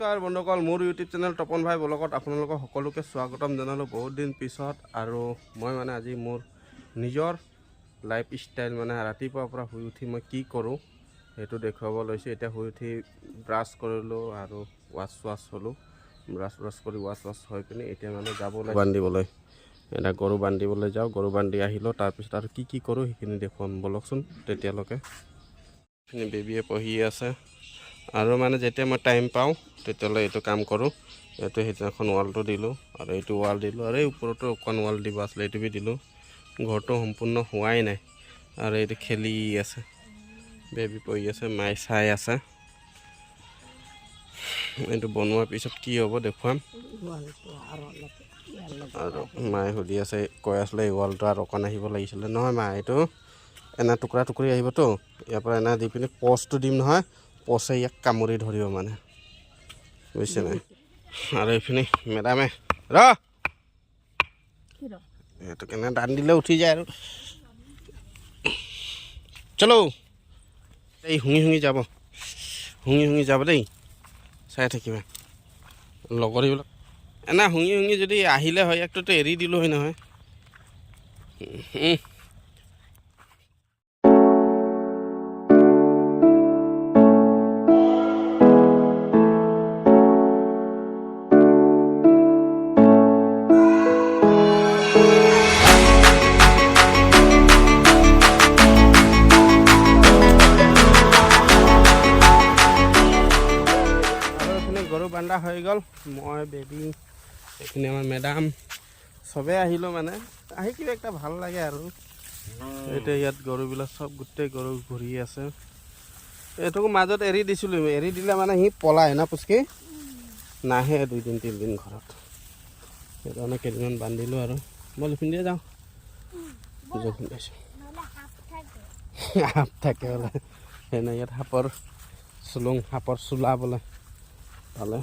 নমস্কাৰ বন্ধুসকল, মোৰ ইউটিউব চেনেল তপন ভাই ব্লগত আপোনালোকক সকলোকে স্বাগতম জনালোঁ বহুত দিন পিছত। আৰু মই মানে আজি মোৰ নিজৰ লাইফ ষ্টাইল মানে ৰাতিপুৱাৰ পৰা শুই উঠি মই কি কৰোঁ সেইটো দেখুৱাব লৈছোঁ। এতিয়া শুই উঠি ব্ৰাছ কৰিলোঁ আৰু ৱাছ হ'লোঁ। ব্ৰাছ কৰি ৱাছ হৈ পিনি এতিয়া মানে যাব বান্ধিবলৈ, এতিয়া গৰু বান্ধিবলৈ যাওঁ। গৰু বান্ধি আহিলোঁ, তাৰপিছত আৰু কি কৰোঁ সেইখিনি দেখুৱাম বলকচোন। তেতিয়ালৈকে বেবীয়ে পঢ়ি আছে আৰু মানে যেতিয়া মই টাইম পাওঁ তেতিয়ালৈ এইটো কাম কৰোঁ। এইটো সেইদিনাখন ৱালটো দিলোঁ আৰু এইটো ৱাল দিলোঁ আৰু এই ওপৰতো অকণ ৱাল দিব আছিলে, এইটো বি দিলোঁ। ঘৰটো সম্পূৰ্ণ হোৱাই নাই আৰু এইটো খেলি আছে, বেবী পঢ়ি আছে, মায়ে চাই আছে। এইটো বনোৱাৰ পিছত কি হ'ব দেখুৱাম। আৰু মায়ে সুধি আছে, কৈ আছিলে এই ৱালটো আৰু অকণ আহিব লাগিছিলে। নহয় মা, এইটো এনে টুকুৰা টুকুৰি আহিবতো, ইয়াৰ পৰা এনে দি পিনি পষ্টটো দিম নহয়, পচে ইয়াক কামুৰি ধৰিব মানে, বুজিছে নাই। আৰু এইখিনি মেডামে এইটো কেনে দান দিলে উঠি যায় আৰু চলো। এই শুঙি যাব দেই, চাই থাকিবা লগৰীবিলাক। এনে শুঙি যদি আহিলে হয় ইয়াকতো এৰি দিলোঁ হয় নহয়। গৰু বান্ধা হৈ গ'ল, মই বেবী এইখিনি আমাৰ মেডাম চবেই আহিলোঁ। মানে আহি কিবা একটা ভাল লাগে আৰু। এতিয়া ইয়াত গৰুবিলাক চব গোটেই গৰু ঘূৰি আছে। এইটোকো মাজত এৰি দিছিলোঁ, এৰি দিলে মানে সি পলায় না পুচকি, নাহে 2-3 দিন ঘৰত। সেইকাৰণে কেইদিনমান বান্ধিলোঁ আৰু বল পিন্ধিয়ে যাওঁ। সাপ থাকে বোলে, সেনে ইয়াত সাপৰ চোলা বোলে পালে